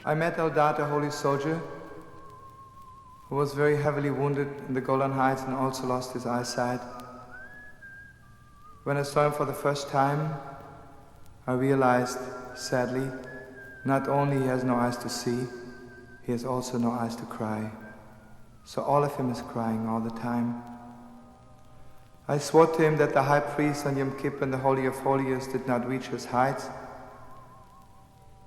I met Eldad, a holy soldier, who was very heavily wounded in the Golan Heights and also lost his eyesight. When I saw him for the first time, I realized, sadly, not only he has no eyes to see, he has also no eyes to cry. So all of him is crying all the time. I swore to him that the high priest on Yom Kippur and the Holy of Holiest did not reach his heights,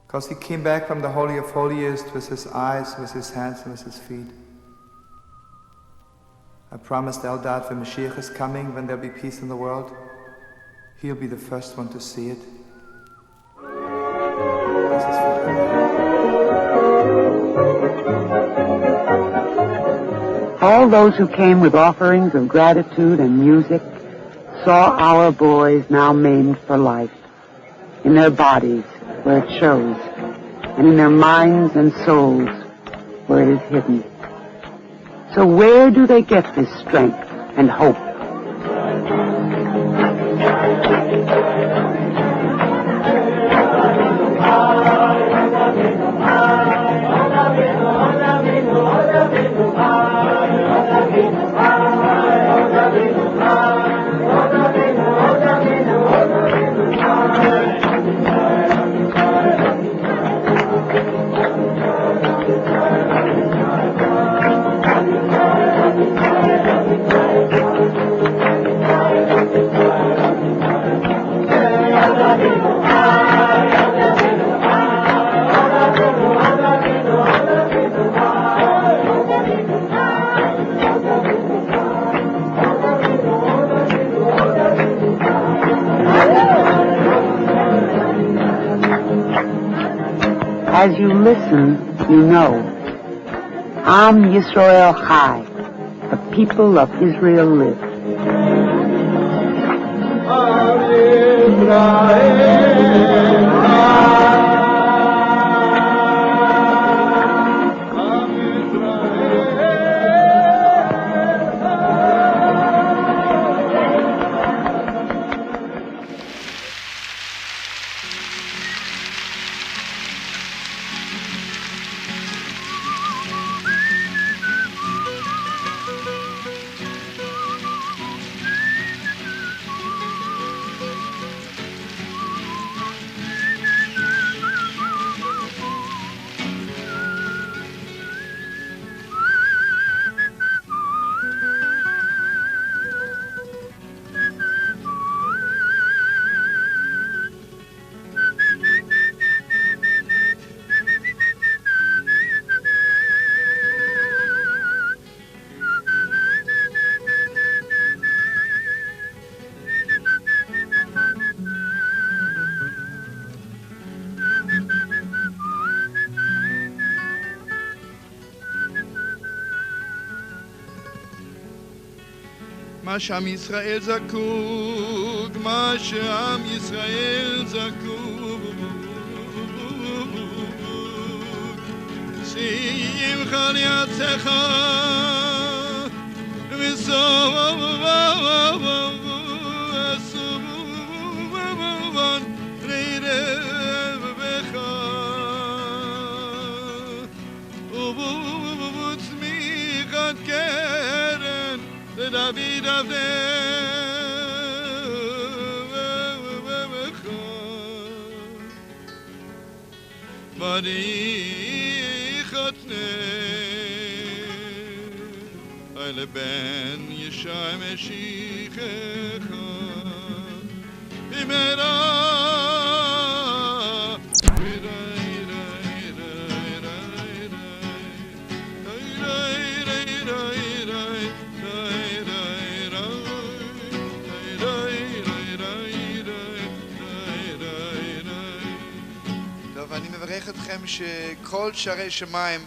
because he came back from the Holy of Holiest with his eyes, with his hands, and with his feet. I promised Eldad when Mashiach is coming, when there'll be peace in the world, he'll be the first one to see it. This is for all those who came with offerings of gratitude and music saw our boys now maimed for life, in their bodies where it shows, and in their minds and souls where it is hidden. So where do they get this strength and hope? As you listen, you know, Am Yisrael Chai, the people of Israel live. Am מה שעם ישראל זקוק, מה שעם ישראל זקוק, שמחה ליצך וסובבון לירב בך ובצמיחת קרן לדוד עבדך בריך לבן ישי משיחך במהרה טוב, אני מברך אתכם שכל שערי שמיים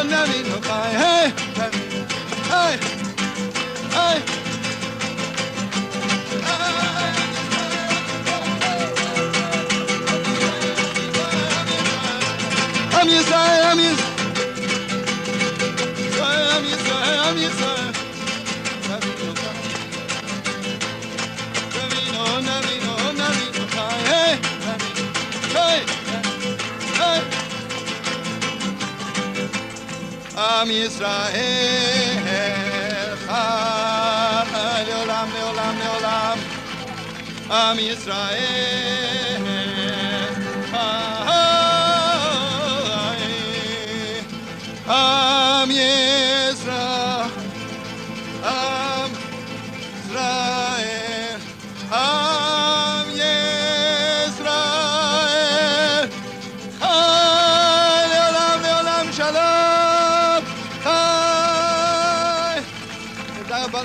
Navino Chai, hey, hey, hey. Am Yisrael, Am Yisrael, Am Yisrael, Am Yisrael. Navino, Navino, Navino Chai, hey, hey, hey. Am Yisrael, Chai, Leolam, Leolam, Leolam. Am Yisrael, Chai, Am Yisrael, Am Yisrael, Am Yisrael, Chai, Leolam, Leolam, Shalom, Chai. תודה רבה.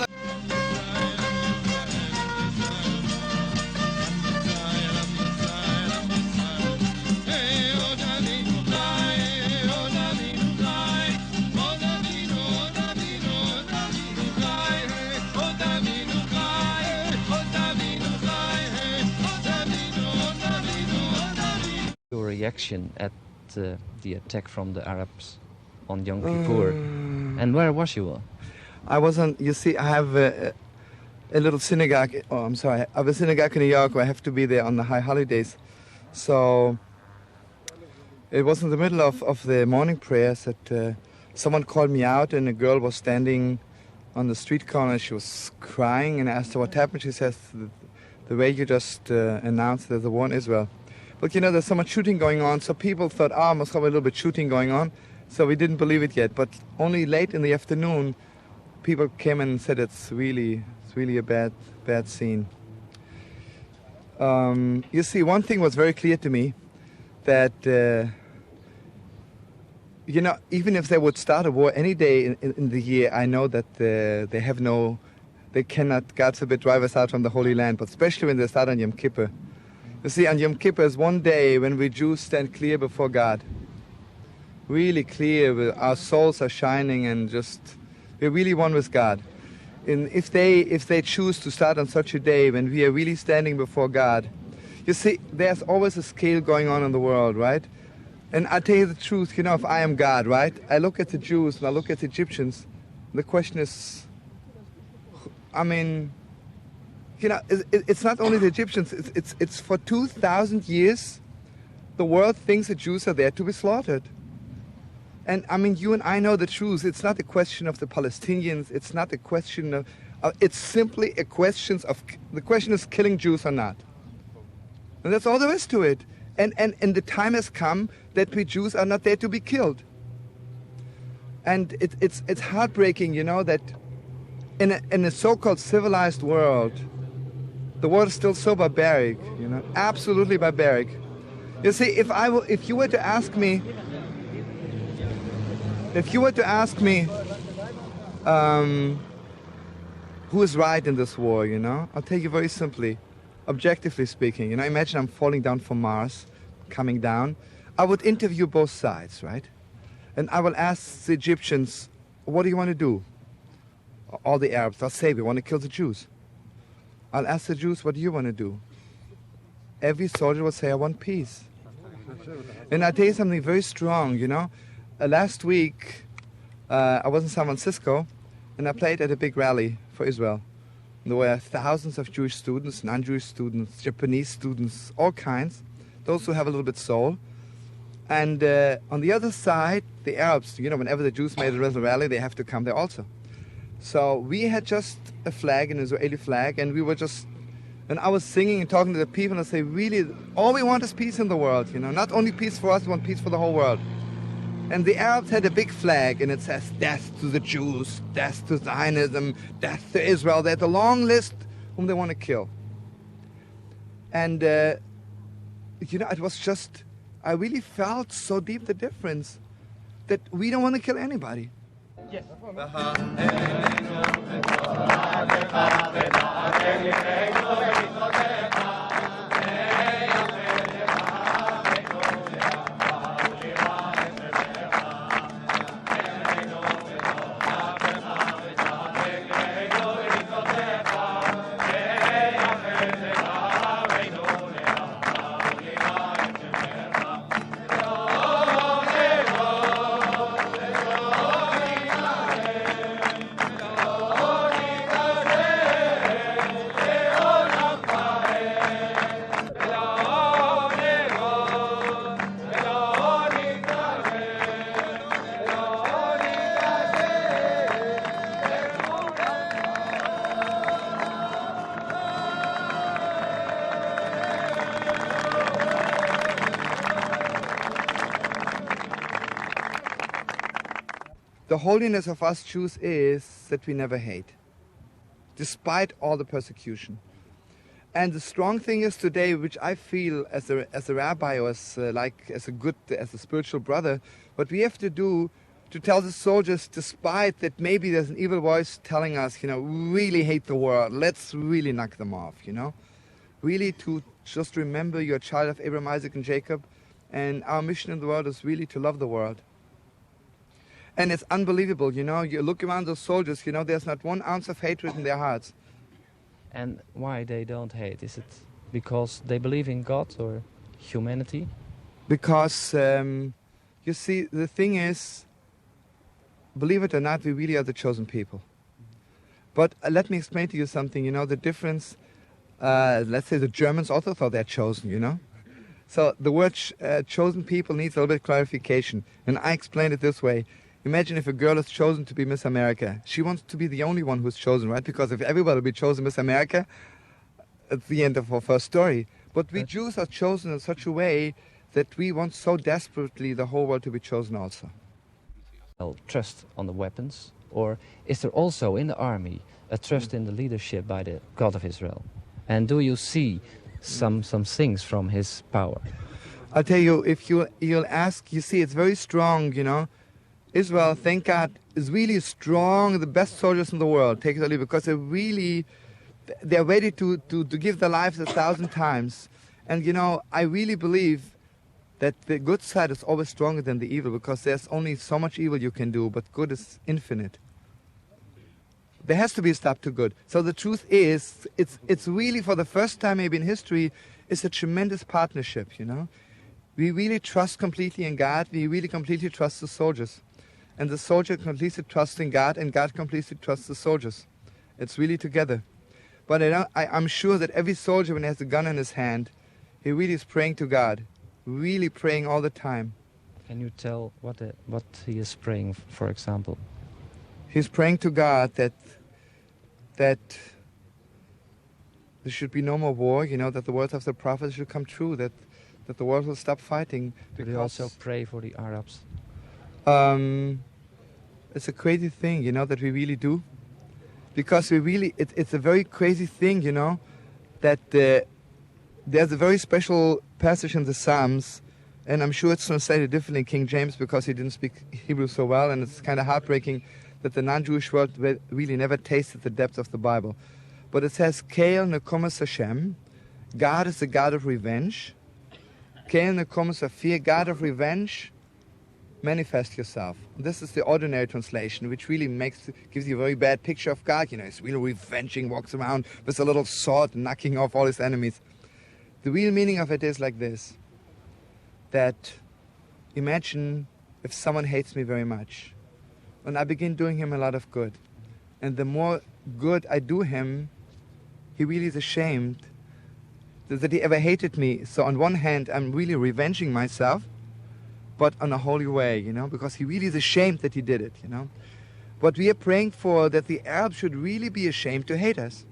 Your reaction at the attack from the Arabs on Yom Kippur, and where was you? I was on, you see, I have a little synagogue, oh, I'm sorry, I have a synagogue in New York where I have to be there on the high holidays. So it was in the middle of the morning prayers that someone called me out, and a girl was standing on the street corner. She was crying, and I asked her what happened. She says, the way you just announced there's a war in Israel. But you know, there's so much shooting going on, so people thought, must have a little bit shooting going on. So we didn't believe it yet. But only late in the afternoon, people came and said it's really a bad scene. You see, one thing was very clear to me, that you know, even if they would start a war any day in the year, I know that they cannot, God forbid, drive us out from the Holy Land, but especially when they start on Yom Kippur. You see, on Yom Kippur is one day when we Jews stand clear before God. Really clear, our souls are shining, and just, we're really one with God. And if they choose to start on such a day when we are really standing before God, you see, there's always a scale going on in the world, right? And I tell you the truth, you know, if I am God, right? I look at the Jews and I look at the Egyptians, the question is, I mean, you know, it's not only the Egyptians, it's for 2,000 years, the world thinks the Jews are there to be slaughtered. And I mean, you and I know the truth. It's not a question of the Palestinians. It's not a question of, it's simply a question of, the question is killing Jews or not. And that's all there is to it. And the time has come that we Jews are not there to be killed. And it's heartbreaking, you know, that in a so-called civilized world, the world is still so barbaric, you know, absolutely barbaric. You see, if you were to ask me, who is right in this war, you know, I'll tell you very simply, objectively speaking, you know, imagine I'm falling down from Mars, coming down. I would interview both sides, right? And I will ask the Egyptians, what do you want to do? All the Arabs, they'll say, we want to kill the Jews. I'll ask the Jews, what do you want to do? Every soldier will say, I want peace. And I'll tell you something very strong, you know. Last week, I was in San Francisco, and I played at a big rally for Israel. There were thousands of Jewish students, non-Jewish students, Japanese students, all kinds, those who have a little bit soul. And on the other side, the Arabs, you know, whenever the Jews made a little rally, they have to come there also. So we had just a flag, an Israeli flag, and we were just, and I was singing and talking to the people, and I say, really, all we want is peace in the world, you know, not only peace for us, we want peace for the whole world. And the Arabs had a big flag, and it says, death to the Jews, death to Zionism, death to Israel. They had a long list whom they want to kill. And, you know, it was just, I really felt so deep the difference that we don't want to kill anybody. Yes. The holiness of us Jews is that we never hate, despite all the persecution. And the strong thing is today, which I feel as a rabbi or as a spiritual brother, what we have to do to tell the soldiers, despite that maybe there's an evil voice telling us, really hate the world, let's really knock them off, Really to just remember you're a child of Abraham, Isaac, and Jacob, and our mission in the world is really to love the world. And it's unbelievable, you look around those soldiers, there's not 1 ounce of hatred in their hearts. And why they don't hate? Is it because they believe in God or humanity? Because, you see, the thing is, believe it or not, we really are the chosen people. But let me explain to you something, the difference, let's say the Germans also thought they're chosen, So the word chosen people needs a little bit of clarification. And I explain it this way. Imagine if a girl is chosen to be Miss America. She wants to be the only one who's chosen, right? Because if everybody will be chosen Miss America, it's the end of her first story. But we Jews are chosen in such a way that we want so desperately the whole world to be chosen also. Trust on the weapons? Or is there also in the army a trust in the leadership by the God of Israel? And do you see some things from his power? I'll tell you, if you'll ask, you see, it's very strong, Israel, thank God, is really strong, the best soldiers in the world, take it or leave it, because they're ready to give their lives 1,000 times. And, I really believe that the good side is always stronger than the evil, because there's only so much evil you can do, but good is infinite. There has to be a stop to good. So the truth is, it's really, for the first time maybe in history, it's a tremendous partnership, We really trust completely in God. We really completely trust the soldiers. And the soldier completely trusts in God, and God completely trusts the soldiers. It's really together. But I'm sure that every soldier, when he has a gun in his hand, he really is praying to God, really praying all the time. Can you tell what he is praying, for example? He's praying to God that there should be no more war, that the words of the prophets should come true, that the world will stop fighting. Do you also pray for the Arabs? It's a crazy thing, that we really do. Because it's a very crazy thing, that there's a very special passage in the Psalms, and I'm sure it's translated differently in King James because he didn't speak Hebrew so well, and it's kind of heartbreaking that the non-Jewish world really never tasted the depth of the Bible. But it says, Keil Nekomas Hashem, God is the God of revenge. Keil Nekomas Afir, God of revenge, manifest yourself. This is the ordinary translation, which really gives you a very bad picture of God. He's really revenging, walks around with a little sword, knocking off all his enemies. The real meaning of it is like this, that imagine if someone hates me very much, and I begin doing him a lot of good. And the more good I do him, he really is ashamed that he ever hated me. So on one hand, I'm really revenging myself, but on a holy way, because he really is ashamed that he did it, What we are praying for, that the Arabs should really be ashamed to hate us.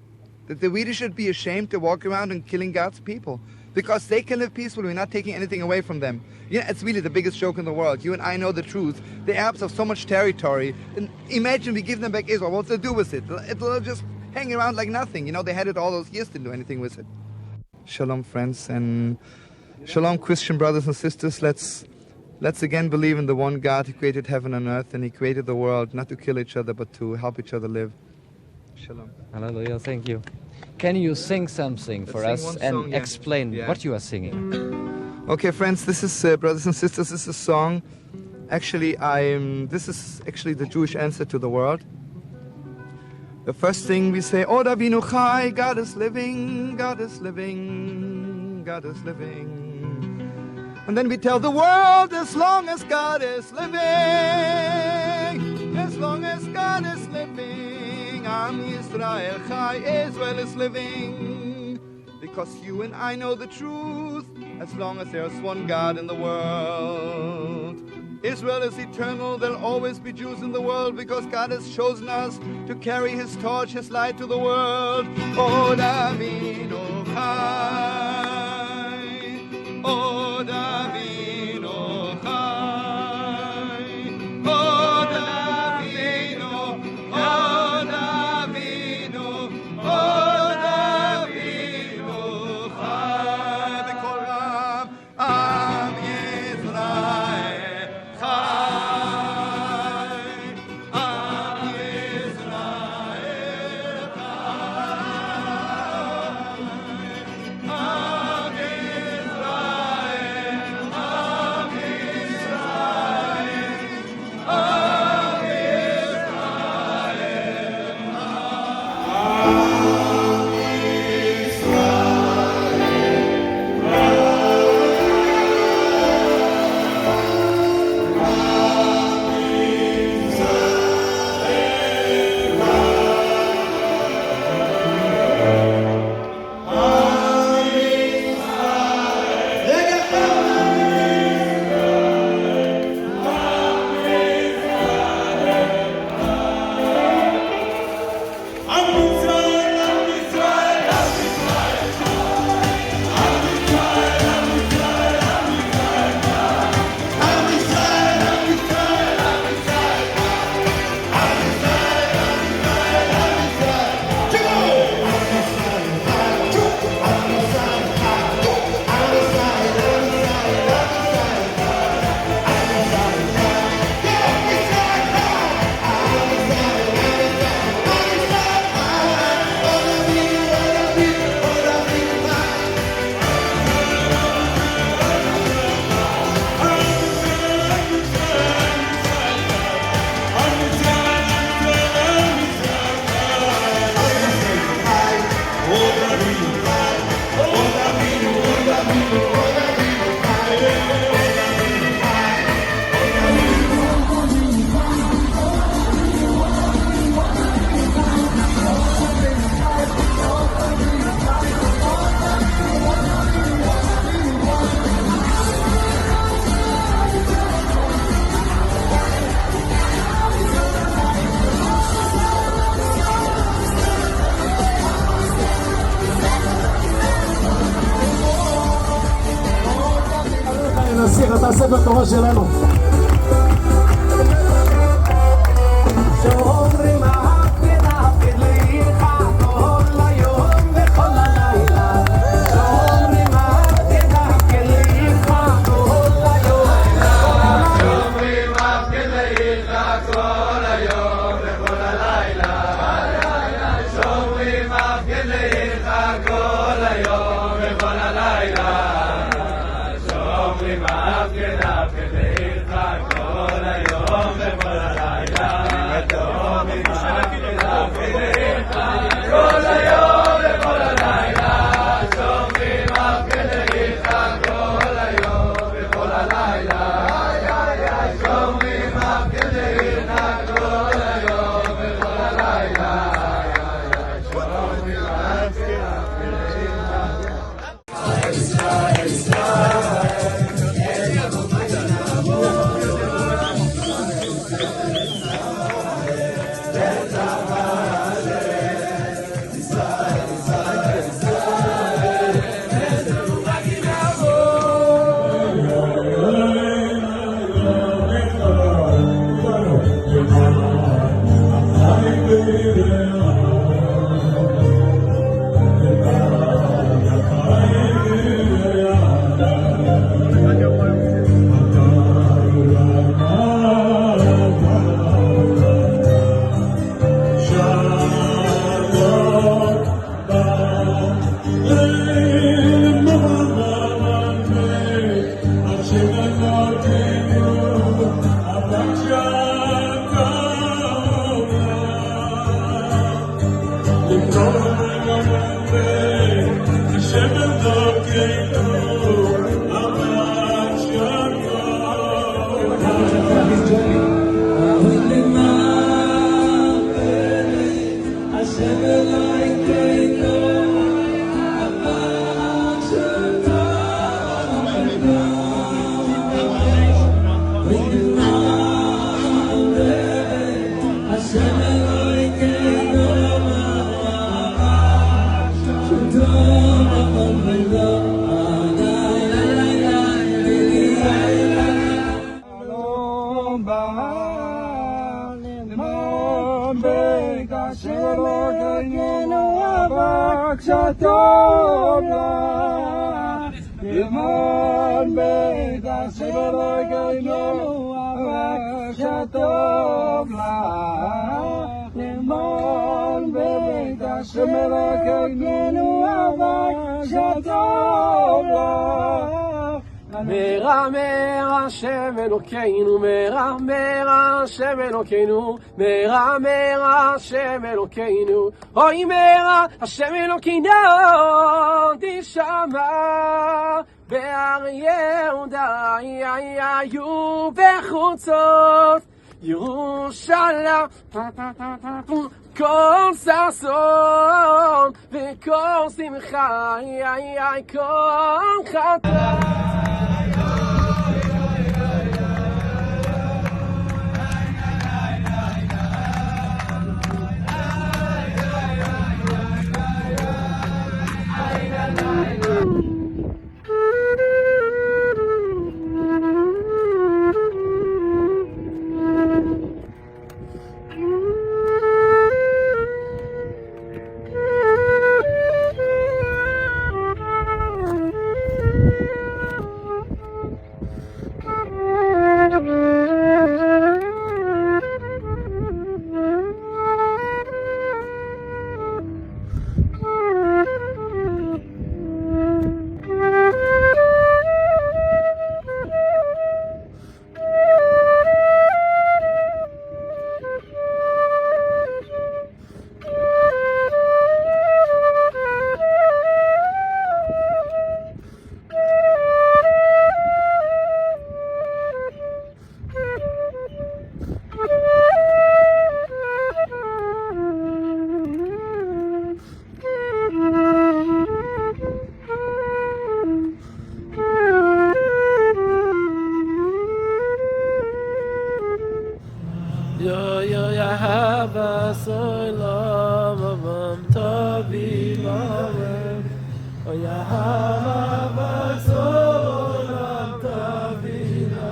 That they really should be ashamed to walk around and killing God's people. Because they can live peacefully, we're not taking anything away from them. It's really the biggest joke in the world. You and I know the truth. The Arabs have so much territory. And imagine we give them back Israel. What's they'll do with it? It'll just hang around like nothing. They had it all those years, didn't do anything with it. Shalom, friends, and shalom, Christian brothers and sisters. Let's again believe in the one God who created heaven and earth, and he created the world not to kill each other, but to help each other live. Shalom. Hallelujah, thank you. Can you sing something for us and explain what you are singing? Okay, friends, this is, brothers and sisters, this is a song. Actually, this is actually the Jewish answer to the world. The first thing we say, Od Avinu Chai, God is living, God is living, God is living. And then we tell the world, as long as God is living, as long as God is living, Am Yisrael Chai, Israel is living. Because you and I know the truth, as long as there's one God in the world. Israel is eternal, there'll always be Jews in the world, because God has chosen us to carry his torch, his light to the world. Od Avinu Chai, Od Avinu Chai, Od בתורה שלנו. שאומרים ההפקד ההפקד לך כל היום וכל הלילה. שאומרים ההפקד ההפקד לך כל היום וכל הלילה. שאומרים ההפקד לך כל היום וכל הלילה. שאומרים ההפקד לך כל היום וכל הלילה. שאומרים ההפקד ההפקד לך כל היום וכל הלילה. כל היום וכל הלילה. שומרים הפקד לך כל היום וכל הלילה. שומרים הפקד לך כל היום וכל הלילה. שומרים מרמר השם אלוקינו, מרמר השם אלוקינו, מרמר השם אלוקינו, אוי מרע השם אלוקינו, תשמע בהר יהודה היו בחוצות ירושלים כל ששון וכל שמחה כל חטא. Oyahava Basolam Tavila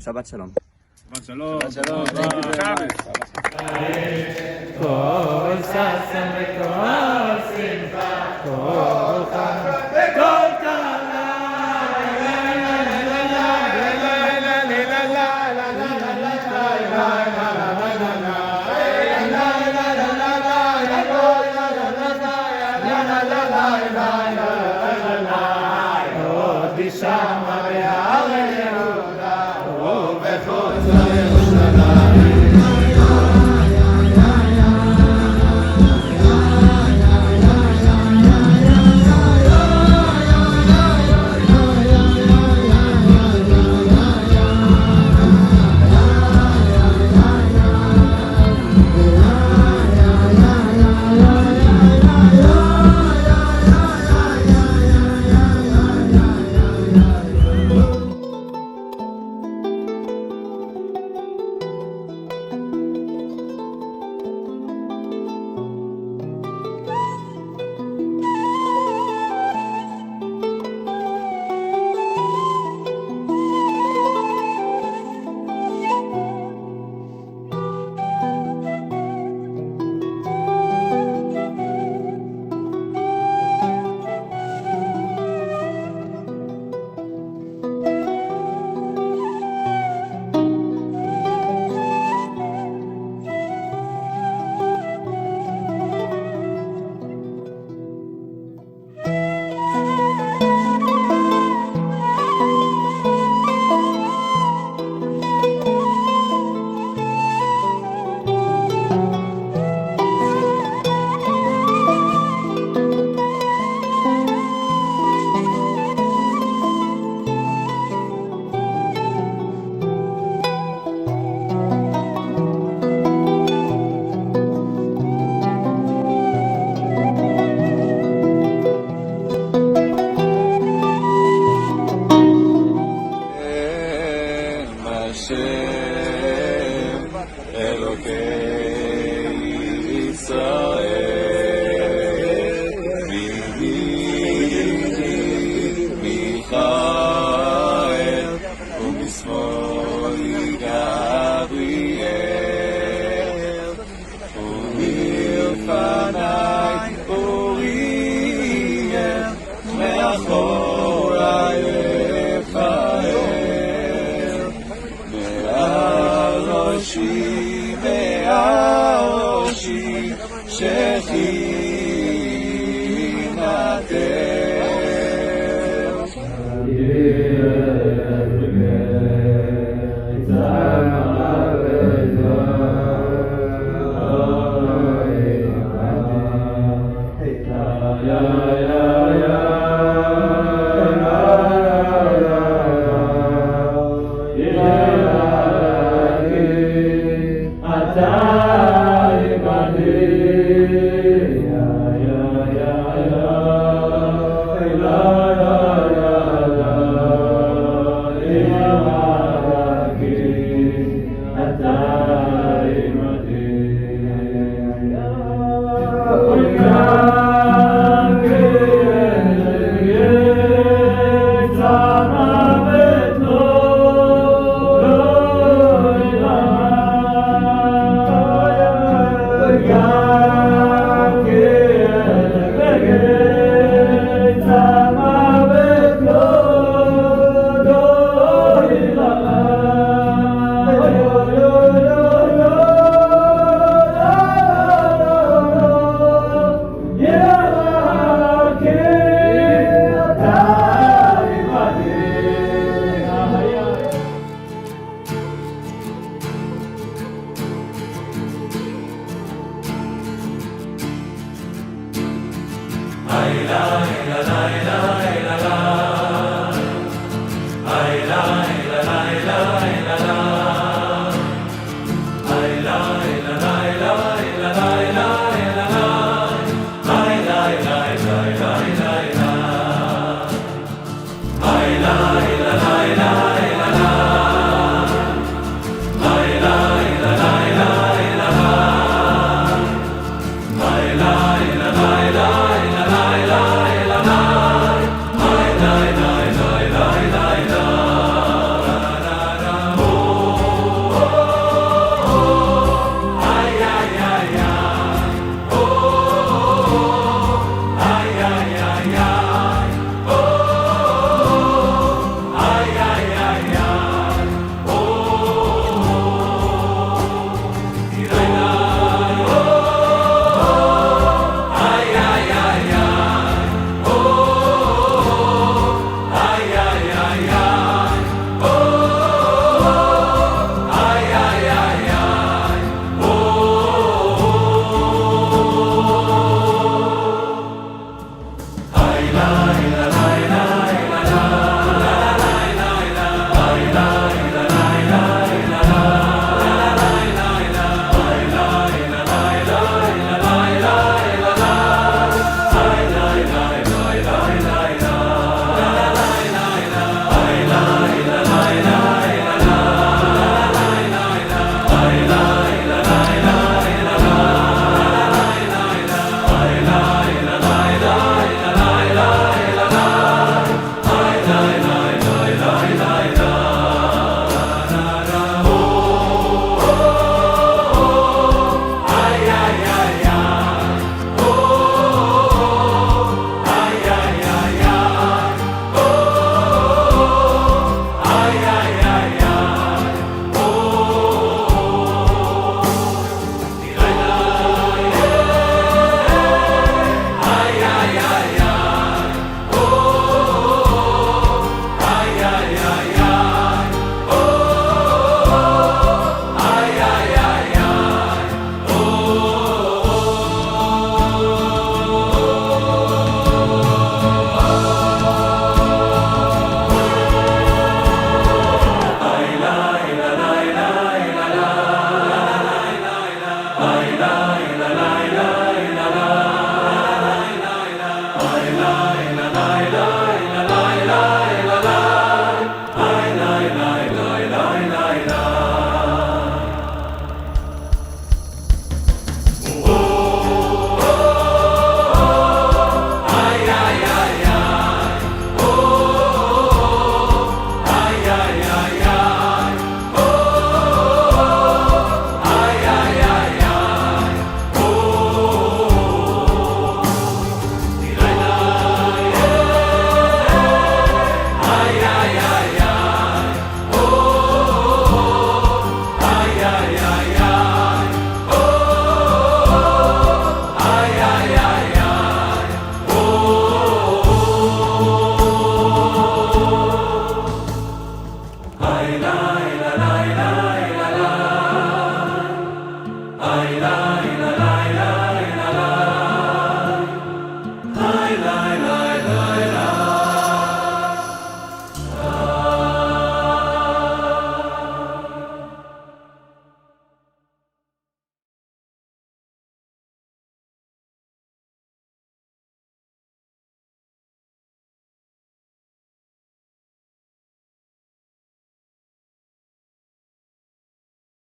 Shabbat shalom. Shabbat shalom. Shabbat Hashem Elokei Yisrael Mi'mini Michael u'mismoli Gabriel u'milfanai Uriel me'achorai Rafael me'aroshi la la la la la la